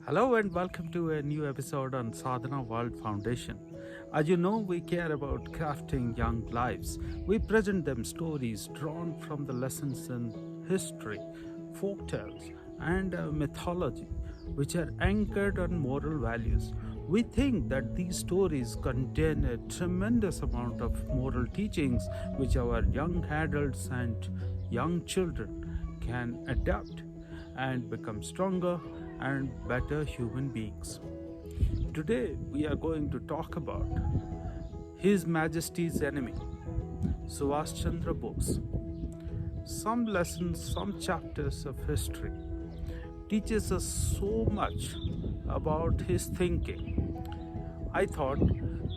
Hello and welcome to a new episode on Sadhana World Foundation. As you know, we care about crafting young lives. We present them stories drawn from the lessons in history, folk tales, and mythology, which are anchored on moral values. We think that these stories contain a tremendous amount of moral teachings which our young adults and young children can adapt and become stronger and better human beings. Today, we are going to talk about His Majesty's enemy, Subhash Chandra Bose. Some lessons, some chapters of history teaches us so much about his thinking. I thought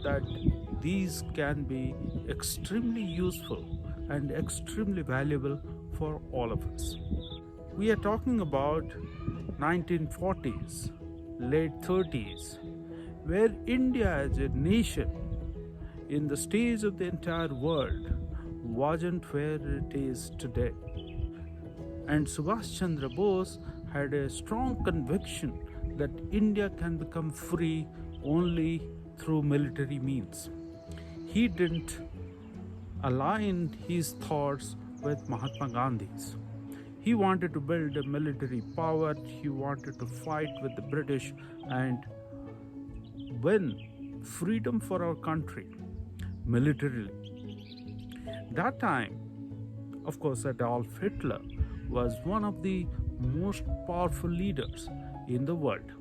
that these can be extremely useful and extremely valuable for all of us. We are talking about 1940s, late 30s, where India as a nation in the stage of the entire world wasn't where it is today. And Subhash Chandra Bose had a strong conviction that India can become free only through military means. He didn't align his thoughts with Mahatma Gandhi's. He wanted to build a military power, he wanted to fight with the British and win freedom for our country militarily. That time, of course, Adolf Hitler was one of the most powerful leaders in the world.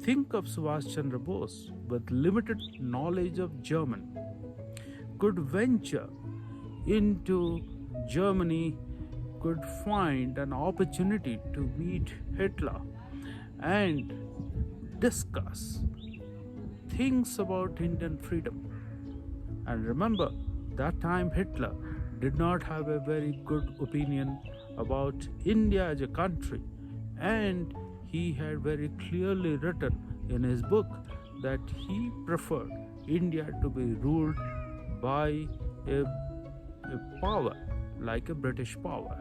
Think of Subhash Chandra Bose with limited knowledge of German, could venture into Germany, could find an opportunity to meet Hitler and discuss things about Indian freedom. And remember, that time Hitler did not have a very good opinion about India as a country, and he had very clearly written in his book that he preferred India to be ruled by a power like a British power.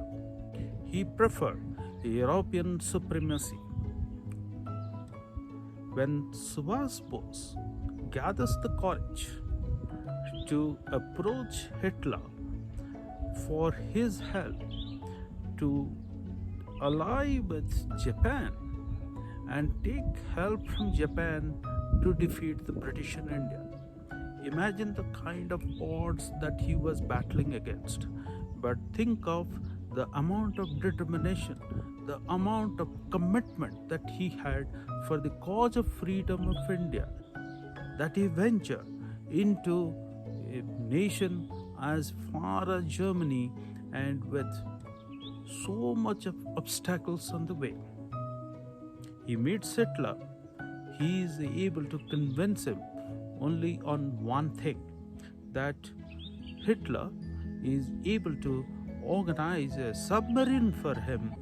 He preferred European supremacy. When Subhash Bose gathers the courage to approach Hitler for his help to ally with Japan and take help from Japan to defeat the British in India. Imagine the kind of odds that he was battling against. But think of the amount of determination, the amount of commitment that he had for the cause of freedom of India, that he ventured into a nation as far as Germany and with so much of obstacles on the way. He meets Hitler. He is able to convince him only on one thing, that Hitler is able to organize a submarine for him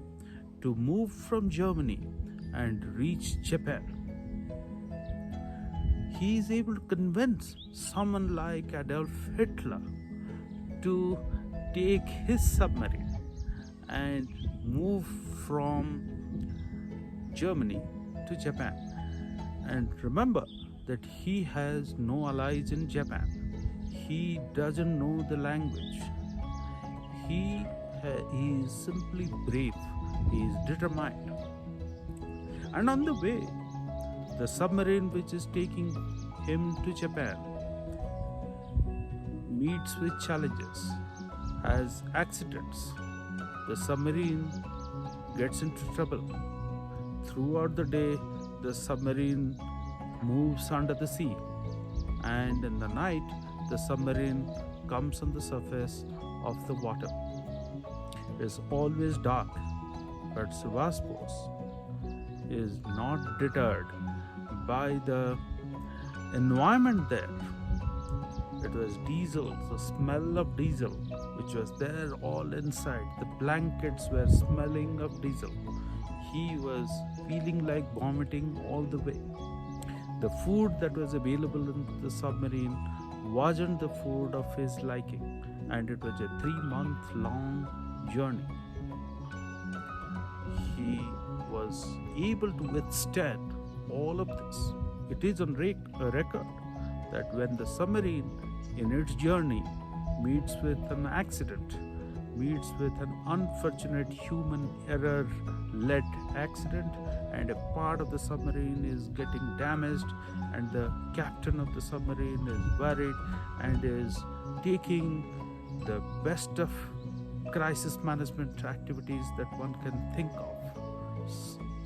to move from Germany and reach Japan. He is able to convince someone like Adolf Hitler to take his submarine and move from Germany to Japan. And remember that he has no allies in Japan. He doesn't know the language. He is simply brave. He is determined. And on the way, the submarine which is taking him to Japan meets with challenges, has accidents. The submarine gets into trouble. Throughout the day, the submarine moves under the sea, and in the night, the submarine comes on the surface of the water. It is always dark, but Subhash Bose is not deterred by the environment there. It was diesel, the smell of diesel, which was there all inside. The blankets were smelling of diesel. He was feeling like vomiting all the way. The food that was available in the submarine wasn't the food of his liking, and it was a 3-month long journey. He was able to withstand all of this. It is on record that when the submarine in its journey meets with an accident, meets with an unfortunate human error led accident, and a part of the submarine is getting damaged, and the captain of the submarine is worried and is taking the best of crisis management activities that one can think of.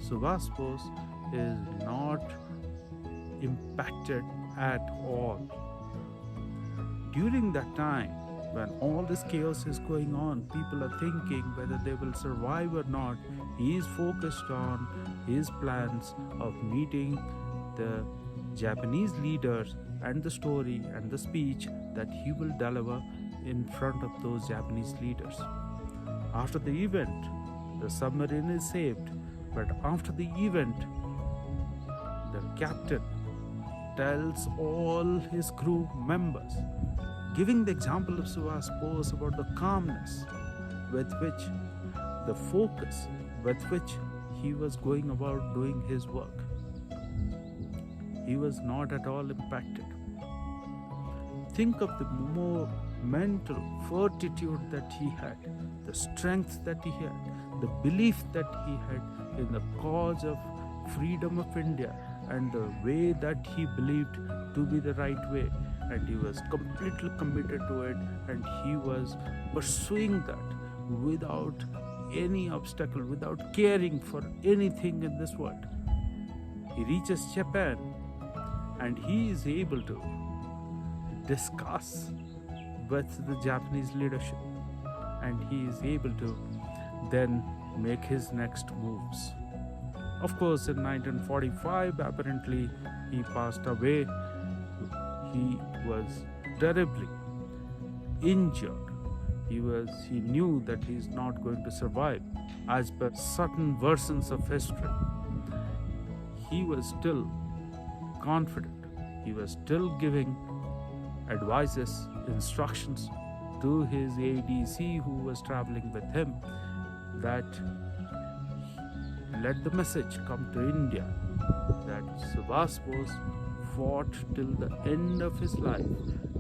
Subhash Bose is not impacted at all. During that time, when all this chaos is going on, people are thinking whether they will survive or not. He is focused on his plans of meeting the Japanese leaders and the story and the speech that he will deliver in front of those Japanese leaders. After the event, the submarine is saved, but after the event, the captain tells all his crew members, giving the example of Subhash Bose about the calmness with which, the focus with which he was going about doing his work. He was not at all impacted. Think of the more mental fortitude that he had, the strength that he had, the belief that he had in the cause of freedom of India, and the way that he believed to be the right way, and he was completely committed to it, and he was pursuing that without any obstacle, without caring for anything in this world. He reaches Japan and he is able to discuss with the Japanese leadership, and he is able to then make his next moves. Of course, in 1945, apparently he passed away. He was terribly injured. He knew that he is not going to survive. As per certain versions of history, he was still confident. He was still giving advices, instructions to his ADC who was traveling with him, that let the message come to India that Subhash Bose fought till the end of his life,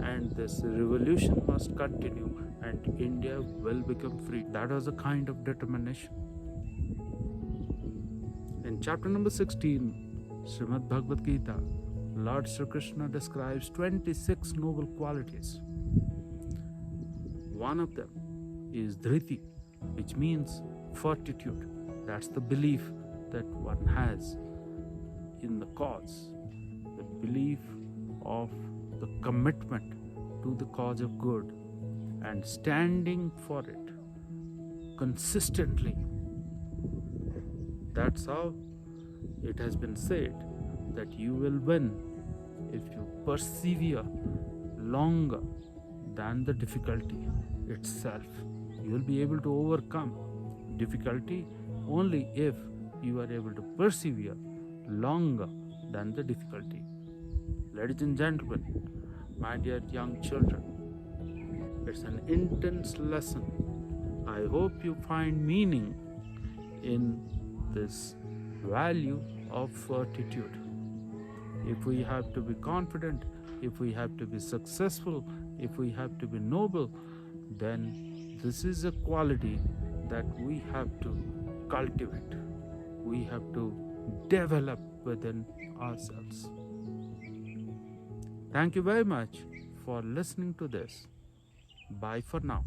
and this revolution must continue and India will become free. That was a kind of determination. In chapter number 16, Srimad Bhagavad Gita, Lord Sri Krishna describes 26 noble qualities. One of them is dhriti, which means fortitude. That's the belief that one has in the cause, the belief of the commitment to the cause of good and standing for it consistently. That's how it has been said that you will win if you persevere longer than the difficulty itself. You will be able to overcome difficulty only if you are able to persevere longer than the difficulty. Ladies and gentlemen, my dear young children, it's an intense lesson. I hope you find meaning in this value of fortitude. If we have to be confident, if we have to be successful, if we have to be noble, then this is a quality that we have to cultivate. We have to develop within ourselves. Thank you very much for listening to this. Bye for now.